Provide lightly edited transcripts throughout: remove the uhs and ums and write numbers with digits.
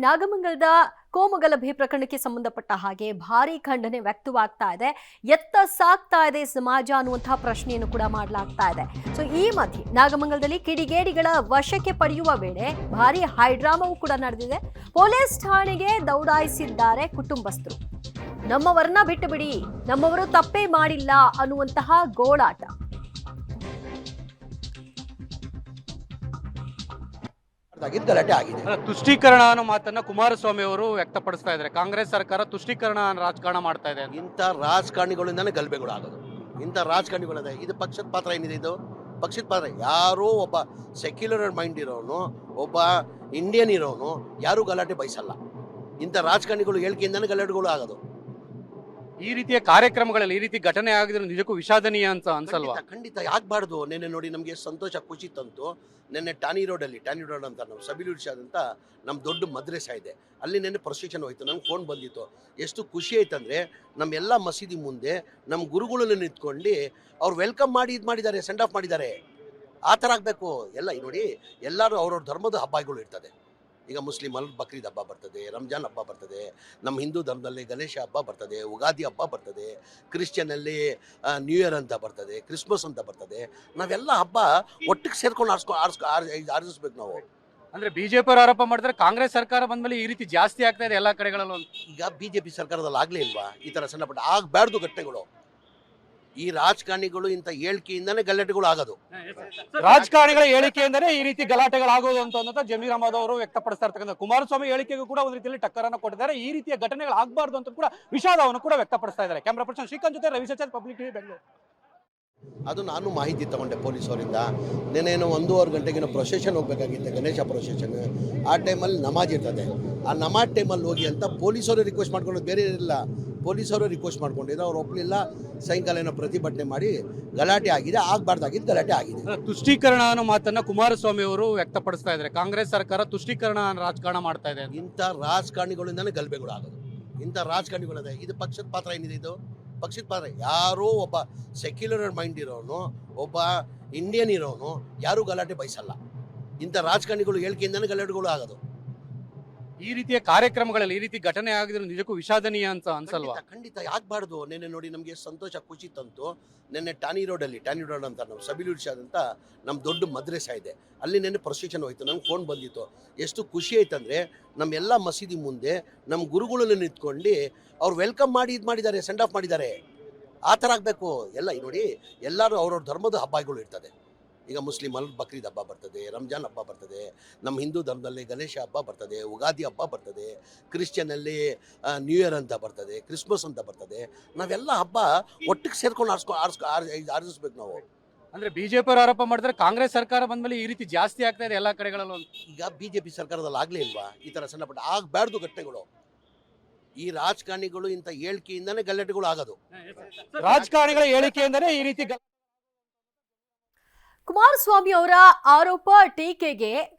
ನಾಗಮಂಗಲದ ಕೋಮುಗಲಭೆ ಪ್ರಕರಣಕ್ಕೆ ಸಂಬಂಧಪಟ್ಟ ಹಾಗೆ ಭಾರಿ ಖಂಡನೆ ವ್ಯಕ್ತವಾಗ್ತಾ ಇದೆ. ಎತ್ತ ಸಾಗ್ತಾ ಇದೆ ಸಮಾಜ ಅನ್ನುವಂತಹ ಪ್ರಶ್ನೆಯನ್ನು ಕೂಡ ಮಾಡಲಾಗ್ತಾ ಇದೆ. ಸೊ ಈ ಮಧ್ಯೆ ನಾಗಮಂಗಲದಲ್ಲಿ ಕಿಡಿಗೇಡಿಗಳ ವಶಕ್ಕೆ ಪಡೆಯುವ ವೇಳೆ ಭಾರಿ ಹೈಡ್ರಾಮಾವೂ ಕೂಡ ನಡೆದಿದೆ. ಪೊಲೀಸ್ ಠಾಣೆಗೆ ದೌಡಾಯಿಸಿದ್ದಾರೆ ಕುಟುಂಬಸ್ಥರು. ನಮ್ಮವರನ್ನ ಬಿಟ್ಟು ಬಿಡಿ, ನಮ್ಮವರು ತಪ್ಪೇ ಮಾಡಿಲ್ಲ ಅನ್ನುವಂತಹ ಗೋಳಾಟ. ಗಲಾಟೆ ಆಗಿದೆ. ತುಷ್ಟೀಕರಣ ಅನ್ನೋ ಮಾತನ್ನ ಕುಮಾರಸ್ವಾಮಿ ಅವರು ವ್ಯಕ್ತಪಡಿಸ್ತಾ ಇದ್ದಾರೆ. ಕಾಂಗ್ರೆಸ್ ಸರ್ಕಾರ ತುಷ್ಟೀಕರಣ ರಾಜಕಾರಣ ಮಾಡ್ತಾ ಇದೆ. ಇಂಥ ರಾಜಕಾರಣಿಗಳಿಂದಾನೇ ಗಲಭೆಗಳು ಆಗೋದು. ಇಂಥ ರಾಜಕಾರಣಿಗಳಿದೆ. ಇದು ಪಕ್ಷದ ಪಾತ್ರ ಏನಿದೆ? ಇದು ಪಕ್ಷದ ಪಾತ್ರ. ಯಾರೋ ಒಬ್ಬ ಸೆಕ್ಯುಲರ್ ಮೈಂಡ್ ಇರೋನು, ಒಬ್ಬ ಇಂಡಿಯನ್ ಇರೋನು ಯಾರು ಗಲಾಟೆ ಬಯಸಲ್ಲ. ಇಂಥ ರಾಜಕಾರಣಿಗಳು ಹೇಳಿಕೆಯಿಂದಾನೇ ಗಲಾಟೆಗಳು ಆಗೋದು. ಈ ರೀತಿಯ ಕಾರ್ಯಕ್ರಮಗಳಲ್ಲಿ ಈ ರೀತಿ ಘಟನೆ ಆಗಿದ್ರೆ ನಿಜಕ್ಕೂ ವಿಷಾದನೀಯ ಅಂತ ಅನ್ಸಲ್ವಾ? ಖಂಡಿತ ಯಾಕಬಾರ್ದು. ನೆನ್ನೆ ನೋಡಿ ನಮಗೆ ಸಂತೋಷ, ಖುಷಿ ತಂತು. ನೆನ್ನೆ ಟಾನಿ ರೋಡ್ ಅಂತ ನಮ್ಮ ಸಬಿಲುರ್ಷಾದ್ ಅಂತ ನಮ್ಮ ದೊಡ್ಡ ಮದ್ರೆಸ ಇದೆ, ಅಲ್ಲಿ ನೆನ್ನೆ ಪ್ರೊಸೆಷನ್ ಹೋಯ್ತು. ನಂಗೆ ಫೋನ್ ಬಂದಿತ್ತು. ಎಷ್ಟು ಖುಷಿ ಆಯ್ತಂದ್ರೆ ನಮ್ಮೆಲ್ಲ ಮಸೀದಿ ಮುಂದೆ ನಮ್ಮ ಗುರುಗಳನ್ನು ನಿಂತ್ಕೊಂಡು ಅವ್ರು ವೆಲ್ಕಮ್ ಮಾಡಿ ಇದು ಮಾಡಿದ್ದಾರೆ, ಸೆಂಡ್ ಆಫ್ ಮಾಡಿದ್ದಾರೆ. ಆ ಥರ ಆಗಬೇಕು ಎಲ್ಲ. ನೋಡಿ, ಎಲ್ಲರೂ ಅವ್ರವ್ರ ಧರ್ಮದ ಹಬ್ಬಗಳು ಇರ್ತದೆ. ಈಗ ಮುಸ್ಲಿಮ್ ಅಲ್ಲಿ ಬಕ್ರೀದ್ ಹಬ್ಬ ಬರ್ತದೆ, ರಂಜಾನ್ ಹಬ್ಬ ಬರ್ತದೆ, ನಮ್ಮ ಹಿಂದೂ ಧರ್ಮದಲ್ಲಿ ಗಣೇಶ ಹಬ್ಬ ಬರ್ತದೆ, ಉಗಾದಿ ಹಬ್ಬ ಬರ್ತದೆ, ಕ್ರಿಶ್ಚಿಯನಲ್ಲಿ ನ್ಯೂ ಇಯರ್ ಅಂತ ಬರ್ತದೆ, ಕ್ರಿಸ್ಮಸ್ ಅಂತ ಬರ್ತದೆ. ನಾವೆಲ್ಲ ಹಬ್ಬ ಒಟ್ಟಿಗೆ ಸೇರ್ಕೊಂಡು ಆರಿಸ್ಬೇಕು ನಾವು. ಅಂದ್ರೆ ಬಿಜೆಪಿ ಅವರು ಆರೋಪ ಮಾಡಿದ್ರೆ ಕಾಂಗ್ರೆಸ್ ಸರ್ಕಾರ ಬಂದ್ಮೇಲೆ ಈ ರೀತಿ ಜಾಸ್ತಿ ಆಗ್ತಾ ಇದೆ ಎಲ್ಲ ಕಡೆಗಳಲ್ಲೂ. ಈಗ ಬಿಜೆಪಿ ಸರ್ಕಾರದಲ್ಲಿ ಆಗಲೇ ಇಲ್ವಾ ಈ ಥರ ಸಣ್ಣಪಟ್ಟ? ಆಗಬಾರ್ದು ಘಟನೆಗಳು. ಈ ರಾಜಕಾರಣಿಗಳು ಇಂಥ ಹೇಳಿಕೆಯಿಂದಾನೇ ಗಲಾಟೆಗಳು ಆಗೋದು. ರಾಜಕಾರಣಿಗಳ ಹೇಳಿಕೆಯಿಂದನೇ ಈ ರೀತಿ ಗಲಾಟೆಗಳಾಗೋದು ಅಂತ ಜಮೀರ್ ಅಹಮದ್ ಅವರು ವ್ಯಕ್ತಪಡಿಸ್ತಾ ಇರ್ತಕ್ಕಂಥ ಕುಮಾರಸ್ವಾಮಿ ಹೇಳಿಕೆಗೂ ಕೂಡ ಒಂದು ರೀತಿಯಲ್ಲಿ ಟಕ್ಕರನ್ನು ಕೊಟ್ಟಿದ್ದಾರೆ. ಈ ರೀತಿಯ ಘಟನೆಗಳು ಆಗಬಾರ್ದು ಅಂತ ಕೂಡ ವಿಷಾದವನ್ನು ಕೂಡ ವ್ಯಕ್ತಪಡಿಸ್ತಾ ಇದ್ದಾರೆ. ಕ್ಯಾಮರಾ ಪರ್ಸನ್ ಶ್ರೀಕಾಂತ್ ಜೊತೆ Ravi search, public TV, Bengaluru. ಅದು ನಾನು ಮಾಹಿತಿ ತಗೊಂಡೆ ಪೊಲೀಸವರಿಂದ. ನೆನೇನೋ 1:30 ಗಂಟೆಗೇನೋ ಪ್ರೊಸೆಷನ್ ಹೋಗ್ಬೇಕಾಗಿತ್ತು, ಗಣೇಶ ಪ್ರೊಸೆಷನ್. ಆ ಟೈಮಲ್ಲಿ ನಮಾಜ್ ಇರ್ತದೆ. ಆ ನಮಾಜ್ ಟೈಮಲ್ಲಿ ಹೋಗಿ ಅಂತ ಪೊಲೀಸವರು ರಿಕ್ವೆಸ್ಟ್ ಮಾಡ್ಕೊಂಡು, ಬೇರೆ ಇರಲಿಲ್ಲ, ಪೊಲೀಸವರು ರಿಕ್ವೆಸ್ಟ್ ಮಾಡ್ಕೊಂಡಿದ್ರು. ಅವ್ರು ಒಪ್ಪಲಿಲ್ಲ. ಸಾಯಂಕಾಲ ಏನೋ ಪ್ರತಿಭಟನೆ ಮಾಡಿ ಗಲಾಟೆ ಆಗಿದೆ. ಆಗಬಾರ್ದಾಗಿದ್ದು ಗಲಾಟೆ ಆಗಿದೆ. ತುಷ್ಟೀಕರಣ ಅನ್ನೋ ಮಾತನ್ನ ಕುಮಾರಸ್ವಾಮಿ ಅವರು ವ್ಯಕ್ತಪಡಿಸ್ತಾ ಇದ್ದಾರೆ. ಕಾಂಗ್ರೆಸ್ ಸರ್ಕಾರ ತುಷ್ಟೀಕರಣ ರಾಜಕಾರಣ ಮಾಡ್ತಾ ಇದೆ. ಇಂಥ ರಾಜಕಾರಣಿಗಳಿಂದಾನೇ ಗಲಭೆಗಳು ಆಗೋದು. ಇಂಥ ರಾಜಕಾರಣಿಗಳಿದೆ. ಇದು ಪಕ್ಷದ ಪಾತ್ರ ಏನಿದೆ? ಇದು ಪಕ್ಷದ ಪಾತ್ರ. ಯಾರೋ ಒಬ್ಬ ಸೆಕ್ಯುಲರ್ ಮೈಂಡ್ ಇರೋನು, ಒಬ್ಬ ಇಂಡಿಯನ್ ಇರೋನು ಯಾರು ಗಲಾಟೆ ಬಯಸಲ್ಲ. ಇಂಥ ರಾಜಕಾರಣಿಗಳು ಹೇಳಿಕೆಯಿಂದಾನೇ ಗಲಾಟೆಗಳು ಆಗೋದು. ಈ ರೀತಿಯ ಕಾರ್ಯಕ್ರಮಗಳಲ್ಲಿ ಈ ರೀತಿ ಘಟನೆ ಆಗಿದ್ರೆ ನಿಜಕ್ಕೂ ವಿಷಾದನೀಯ ಅಂತ ಅನ್ಸಲ್ವಾ? ಖಂಡಿತ ಯಾಕಬಾರ್ದು. ನೆನ್ನೆ ನೋಡಿ ನಮಗೆ ಸಂತೋಷ, ಖುಷಿ ತಂತು. ನೆನ್ನೆ ಟಾನಿ ರೋಡ್ ಅಂತ ನಮ್ಮ ಸಬಿಲುರ್ಷಾದ್ ಅಂತ ನಮ್ಮ ದೊಡ್ಡ ಮದ್ರೆಸ ಇದೆ, ಅಲ್ಲಿ ನೆನ್ನೆ ಪ್ರೊಸೆಷನ್ ಹೋಯ್ತು. ನಂಗೆ ಫೋನ್ ಬಂದಿತ್ತು. ಎಷ್ಟು ಖುಷಿ ಆಯ್ತಂದ್ರೆ ನಮ್ಮೆಲ್ಲ ಮಸೀದಿ ಮುಂದೆ ನಮ್ಮ ಗುರುಗಳನ್ನು ನಿಂತ್ಕೊಂಡು ಅವ್ರು ವೆಲ್ಕಮ್ ಮಾಡಿ ಇದು ಮಾಡಿದ್ದಾರೆ, ಸೆಂಡ್ ಆಫ್ ಮಾಡಿದ್ದಾರೆ. ಆ ಥರ ಆಗಬೇಕು ಎಲ್ಲ. ನೋಡಿ, ಎಲ್ಲರೂ ಅವ್ರವ್ರ ಧರ್ಮದ ಹಬ್ಬಗಳು ಇರ್ತದೆ. ಈಗ ಮುಸ್ಲಿಮ್ ಅಲ್ಲಿ ಬಕ್ರೀದ್ ಹಬ್ಬ ಬರ್ತದೆ, ರಂಜಾನ್ ಹಬ್ಬ ಬರ್ತದೆ, ನಮ್ಮ ಹಿಂದೂ ಧರ್ಮದಲ್ಲಿ ಗಣೇಶ ಹಬ್ಬ ಬರ್ತದೆ, ಉಗಾದಿ ಹಬ್ಬ ಬರ್ತದೆ, ಕ್ರಿಶ್ಚಿಯನಲ್ಲಿ ನ್ಯೂ ಇಯರ್ ಅಂತ ಬರ್ತದೆ, ಕ್ರಿಸ್ಮಸ್ ಅಂತ ಬರ್ತದೆ. ನಾವೆಲ್ಲ ಹಬ್ಬ ಒಟ್ಟಿಗೆ ಸೇರ್ಕೊಂಡು ಆರಿಸ್ಬೇಕು ನಾವು. ಅಂದ್ರೆ ಬಿಜೆಪಿ ಅವರು ಆರೋಪ ಮಾಡಿದ್ರೆ ಕಾಂಗ್ರೆಸ್ ಸರ್ಕಾರ ಬಂದ್ಮೇಲೆ ಈ ರೀತಿ ಜಾಸ್ತಿ ಆಗ್ತಾ ಇದೆ ಎಲ್ಲ ಕಡೆಗಳಲ್ಲೂ. ಈಗ ಬಿಜೆಪಿ ಸರ್ಕಾರದಲ್ಲಿ ಆಗಲೇ ಇಲ್ವಾ ಈ ಥರ ಸಣ್ಣಪಟ್ಟ? ಆಗಬಾರ್ದು ಘಟನೆಗಳು. ಈ ರಾಜಕಾರಣಿಗಳು ಇಂಥ ಹೇಳಿಕೆಯಿಂದಾನೇ ಗಲಾಟೆಗಳು ಆಗೋದು. ರಾಜಕಾರಣಿಗಳ ಹೇಳಿಕೆಯಿಂದನೇ ಈ ರೀತಿ. ಕುಮಾರಸ್ವಾಮಿ ಅವರ ಆರೋಪ ಟೀಕೆಗೆ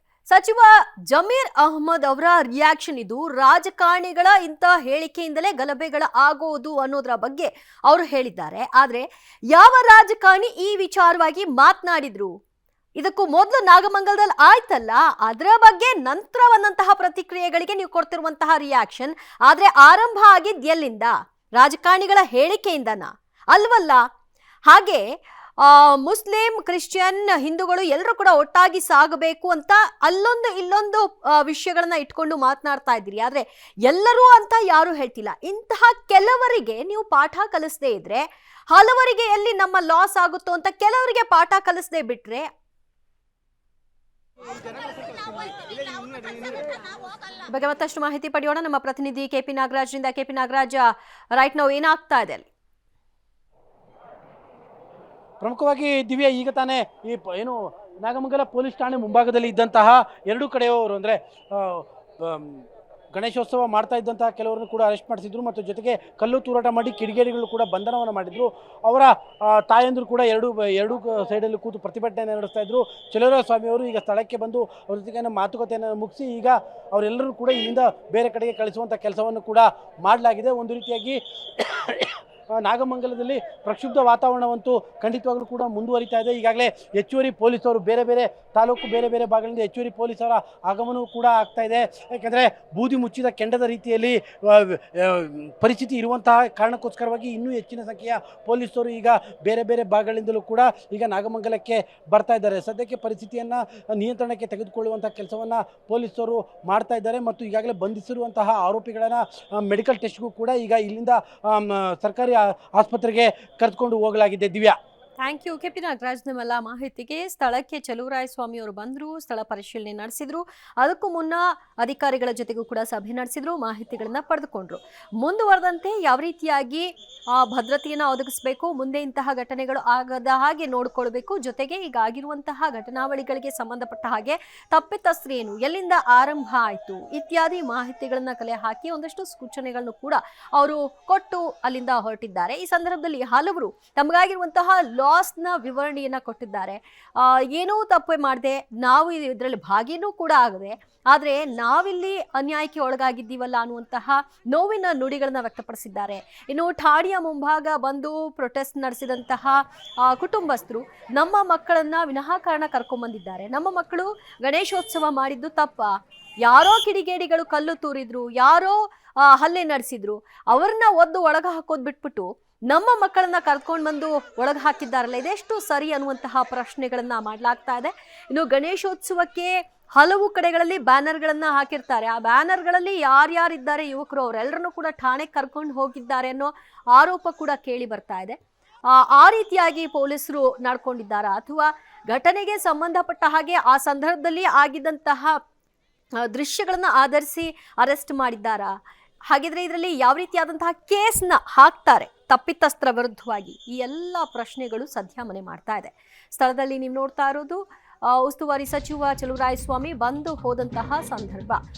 ಸಚಿವ ಜಮೀರ್ ಅಹಮದ್ ಅವರ ರಿಯಾಕ್ಷನ್ ಇದು. ರಾಜಕಾರಣಿಗಳ ಇಂಥ ಹೇಳಿಕೆಯಿಂದಲೇ ಗಲಭೆಗಳ ಆಗೋದು ಅನ್ನೋದರ ಬಗ್ಗೆ ಅವರು ಹೇಳಿದ್ದಾರೆ. ಆದ್ರೆ ಯಾವ ರಾಜಕಾರಣಿ ಈ ವಿಚಾರವಾಗಿ ಮಾತನಾಡಿದ್ರು? ಇದಕ್ಕೂ ಮೊದಲು ನಾಗಮಂಗಲದಲ್ಲಿ ಆಯ್ತಲ್ಲ, ಅದರ ಬಗ್ಗೆ ನಂತರ ಬಂದಂತಹ ಪ್ರತಿಕ್ರಿಯೆಗಳಿಗೆ ನೀವು ಕೊಡ್ತಿರುವಂತಹ ರಿಯಾಕ್ಷನ್. ಆದ್ರೆ ಆರಂಭ ಆಗಿದ್ ಎಲ್ಲಿಂದ? ರಾಜಕಾರಣಿಗಳ ಹೇಳಿಕೆಯಿಂದನಾ? ಅಲ್ವಲ್ಲ. ಹಾಗೆ ಮುಸ್ಲಿಂ, ಕ್ರಿಶ್ಚಿಯನ್, ಹಿಂದೂಗಳು ಎಲ್ಲರೂ ಕೂಡ ಒಟ್ಟಾಗಿ ಸಾಗಬೇಕು ಅಂತ ಅಲ್ಲೊಂದು ಇಲ್ಲೊಂದು ವಿಷಯಗಳನ್ನ ಇಟ್ಕೊಂಡು ಮಾತನಾಡ್ತಾ ಇದ್ದೀರಿ. ಆದ್ರೆ ಎಲ್ಲರೂ ಅಂತ ಯಾರು ಹೇಳ್ತಿಲ್ಲ. ಇಂತಹ ಕೆಲವರಿಗೆ ನೀವು ಪಾಠ ಕಲಿಸದೇ ಇದ್ರೆ ಹಲವರಿಗೆ ಎಲ್ಲಿ ನಮ್ಮ ಲಾಸ್ ಆಗುತ್ತೋ ಅಂತ ಕೆಲವರಿಗೆ ಪಾಠ ಕಲಿಸದೇ ಬಿಟ್ರೆ ಬಗ್ಗೆ ಮತ್ತಷ್ಟು ಮಾಹಿತಿ ಪಡೆಯೋಣ. ನಮ್ಮ ಪ್ರತಿನಿಧಿ ಕೆಪಿ ನಾಗರಾಜ್ರಿಂದ. ಕೆಪಿ ನಾಗರಾಜ್, ರೈಟ್ ನಾವು ಏನಾಗ್ತಾ ಇದೆ ಅಲ್ಲಿ? ಪ್ರಮುಖವಾಗಿ ದಿವ್ಯಾ, ಈಗ ತಾನೇ ಈ ಏನು ನಾಗಮಂಗಲ ಪೊಲೀಸ್ ಠಾಣೆ ಮುಂಭಾಗದಲ್ಲಿ ಇದ್ದಂತಹ ಎರಡೂ ಕಡೆಯವರು ಅಂದರೆ ಗಣೇಶೋತ್ಸವ ಮಾಡ್ತಾ ಇದ್ದಂತಹ ಕೆಲವರನ್ನು ಕೂಡ ಅರೆಸ್ಟ್ ಮಾಡಿಸಿದ್ರು ಮತ್ತು ಜೊತೆಗೆ ಕಲ್ಲು ತೂರಾಟ ಮಾಡಿ ಕಿಡಿಗೇಡಿಗಳು ಕೂಡ ಬಂಧನವನ್ನು ಮಾಡಿದ್ರು. ಅವರ ತಾಯಂದರು ಕೂಡ ಎರಡು ಸೈಡಲ್ಲಿ ಕೂತು ಪ್ರತಿಭಟನೆ ನಡೆಸ್ತಾ ಇದ್ರು. ಚಲುವರಾಯಸ್ವಾಮಿ ಅವರು ಈಗ ಸ್ಥಳಕ್ಕೆ ಬಂದು ಅವ್ರ ಜೊತೆಗೆ ಮಾತುಕತೆಯನ್ನು ಮುಗಿಸಿ ಈಗ ಅವರೆಲ್ಲರೂ ಕೂಡ ಇಲ್ಲಿಂದ ಬೇರೆ ಕಡೆಗೆ ಕಳಿಸುವಂಥ ಕೆಲಸವನ್ನು ಕೂಡ ಮಾಡಲಾಗಿದೆ. ಒಂದು ರೀತಿಯಾಗಿ ನಾಗಮಂಗಲದಲ್ಲಿ ಪ್ರಕ್ಷುಬ್ಧ ವಾತಾವರಣವಂತೂ ಖಂಡಿತವಾಗ್ಲೂ ಕೂಡ ಮುಂದುವರಿತಾ ಇದೆ. ಈಗಾಗಲೇ ಹೆಚ್ಚುವರಿ ಪೊಲೀಸರು ಬೇರೆ ಬೇರೆ ತಾಲೂಕು ಬೇರೆ ಬೇರೆ ಭಾಗಗಳಿಂದ ಹೆಚ್ಚುವರಿ ಪೊಲೀಸರ ಆಗಮನವೂ ಕೂಡ ಆಗ್ತಾ ಇದೆ. ಯಾಕೆಂದರೆ ಬೂದಿ ಮುಚ್ಚಿದ ಕೆಂಡದ ರೀತಿಯಲ್ಲಿ ಪರಿಸ್ಥಿತಿ ಇರುವಂತಹ ಕಾರಣಕ್ಕೋಸ್ಕರವಾಗಿ ಇನ್ನೂ ಹೆಚ್ಚಿನ ಸಂಖ್ಯೆಯ ಪೊಲೀಸರು ಈಗ ಬೇರೆ ಬೇರೆ ಭಾಗಗಳಿಂದಲೂ ಕೂಡ ಈಗ ನಾಗಮಂಗಲಕ್ಕೆ ಬರ್ತಾ ಇದ್ದಾರೆ. ಸದ್ಯಕ್ಕೆ ಪರಿಸ್ಥಿತಿಯನ್ನು ನಿಯಂತ್ರಣಕ್ಕೆ ತೆಗೆದುಕೊಳ್ಳುವಂಥ ಕೆಲಸವನ್ನು ಪೊಲೀಸರು ಮಾಡ್ತಾ ಇದ್ದಾರೆ ಮತ್ತು ಈಗಾಗಲೇ ಬಂಧಿಸಿರುವಂತಹ ಆರೋಪಿಗಳನ್ನು ಮೆಡಿಕಲ್ ಟೆಸ್ಟ್ಗೂ ಕೂಡ ಈಗ ಇಲ್ಲಿಂದ ಸರ್ಕಾರಿ ಆಸ್ಪತ್ರೆಗೆ ಕರೆದುಕೊಂಡು ಹೋಗಲಾಗಿದೆ. Divya, thank you KP Nagaraj ನಿಮ್ಮೆಲ್ಲ ಮಾಹಿತಿಗೆ. ಸ್ಥಳಕ್ಕೆ ಚಲುವರಾಯಸ್ವಾಮಿ ಅವರು ಬಂದರು, ಸ್ಥಳ ಪರಿಶೀಲನೆ ನಡೆಸಿದ್ರು. ಅದಕ್ಕೂ ಮುನ್ನ ಅಧಿಕಾರಿಗಳ ಜೊತೆಗೂ ಕೂಡ ಸಭೆ ನಡೆಸಿದ್ರು, ಮಾಹಿತಿಗಳನ್ನ ಪಡೆದುಕೊಂಡ್ರು. ಮುಂದುವರೆದಂತೆ ಯಾವ ರೀತಿಯಾಗಿ ಭದ್ರತೆಯನ್ನು ಒದಗಿಸಬೇಕು, ಮುಂದೆ ಇಂತಹ ಘಟನೆಗಳು ಆಗದ ಹಾಗೆ ನೋಡಿಕೊಳ್ಬೇಕು, ಜೊತೆಗೆ ಈಗ ಆಗಿರುವಂತಹ ಘಟನಾವಳಿಗಳಿಗೆ ಸಂಬಂಧಪಟ್ಟ ಹಾಗೆ ತಪ್ಪಿತಸ್ಥರು ಏನು, ಎಲ್ಲಿಂದ ಆರಂಭ ಆಯಿತು ಇತ್ಯಾದಿ ಮಾಹಿತಿಗಳನ್ನ ಕಲೆ ಹಾಕಿ ಒಂದಷ್ಟು ಸೂಚನೆಗಳನ್ನು ಕೂಡ ಅವರು ಕೊಟ್ಟು ಅಲ್ಲಿಂದ ಹೊರಟಿದ್ದಾರೆ. ಈ ಸಂದರ್ಭದಲ್ಲಿ ಹಲವರು ತಮಗಾಗಿರುವಂತಹ ಲಾಸ್ನ ವಿವರಣೆಯನ್ನ ಕೊಟ್ಟಿದ್ದಾರೆ. ಏನೂ ತಪ್ಪೇ ಮಾಡದೆ ನಾವು ಇದರಲ್ಲಿ ಭಾಗಿನೂ ಕೂಡ ಆಗದೆ, ಆದರೆ ನಾವಿಲ್ಲಿ ಅನ್ಯಾಯಕ್ಕೆ ಒಳಗಾಗಿದ್ದೀವಲ್ಲ ಅನ್ನುವಂತಹ ನೋವಿನ ನುಡಿಗಳನ್ನ ವ್ಯಕ್ತಪಡಿಸಿದ್ದಾರೆ. ಇನ್ನು ಠಾಣಿಯ ಮುಂಭಾಗ ಬಂದು ಪ್ರೊಟೆಸ್ಟ್ ನಡೆಸಿದಂತಹ ಕುಟುಂಬಸ್ಥರು ನಮ್ಮ ಮಕ್ಕಳನ್ನ ವಿನಾಕಾರಣ ಕರ್ಕೊಂಡ್ಬಂದಿದ್ದಾರೆ, ನಮ್ಮ ಮಕ್ಕಳು ಗಣೇಶೋತ್ಸವ ಮಾಡಿದ್ದು ತಪ್ಪ, ಯಾರೋ ಕಿಡಿಗೇಡಿಗಳು ಕಲ್ಲು ತೂರಿದ್ರು, ಯಾರೋ ಹಲ್ಲೆ ನಡೆಸಿದ್ರು, ಅವ್ರನ್ನ ಒದ್ದು ಒಳಗ ಹಾಕೋದ್ ಬಿಟ್ಬಿಟ್ಟು ನಮ್ಮ ಮಕ್ಕಳನ್ನ ಕರ್ಕೊಂಡು ಬಂದು ಒಳಗೆ ಹಾಕಿದ್ದಾರಲ್ಲ, ಇದೆಷ್ಟು ಸರಿ ಅನ್ನುವಂತಹ ಪ್ರಶ್ನೆಗಳನ್ನ ಮಾಡಲಾಗ್ತಾ ಇದೆ. ಇನ್ನು ಗಣೇಶೋತ್ಸವಕ್ಕೆ ಹಲವು ಕಡೆಗಳಲ್ಲಿ ಬ್ಯಾನರ್ಗಳನ್ನ ಹಾಕಿರ್ತಾರೆ. ಆ ಬ್ಯಾನರ್ಗಳಲ್ಲಿ ಯಾರ್ಯಾರಿದ್ದಾರೆ ಯುವಕರು ಅವರೆಲ್ಲರನ್ನೂ ಕೂಡ ಠಾಣೆಗೆ ಕರ್ಕೊಂಡು ಹೋಗಿದ್ದಾರೆ ಅನ್ನೋ ಆರೋಪ ಕೂಡ ಕೇಳಿ ಬರ್ತಾ ಇದೆ. ಆ ರೀತಿಯಾಗಿ ಪೊಲೀಸರು ನಡ್ಕೊಂಡಿದ್ದಾರಾ ಅಥವಾ ಘಟನೆಗೆ ಸಂಬಂಧಪಟ್ಟ ಹಾಗೆ ಆ ಸಂದರ್ಭದಲ್ಲಿ ಆಗಿದ್ದಂತಹ ದೃಶ್ಯಗಳನ್ನ ಆಧರಿಸಿ ಅರೆಸ್ಟ್ ಮಾಡಿದ್ದಾರಾ, ಹಾಗಿದ್ರೆ ಇದರಲ್ಲಿ ಯಾವ ರೀತಿಯಾದಂತಹ ಕೇಸ್ನ ಹಾಕ್ತಾರೆ ತಪ್ಪಿತಸ್ಥರ ವಿರುದ್ಧವಾಗಿ, ಈ ಎಲ್ಲ ಪ್ರಶ್ನೆಗಳು ಸದ್ಯ ಮನೆ ಮಾಡ್ತಾ ಇದೆ. ಸ್ಥಳದಲ್ಲಿ ನೀವು ನೋಡ್ತಾ ಇರೋದು ಉಸ್ತುವಾರಿ ಸಚಿವ ಚಲುವರಾಯಸ್ವಾಮಿ ಬಂದು ಹೋದಂತಹ ಸಂದರ್ಭ.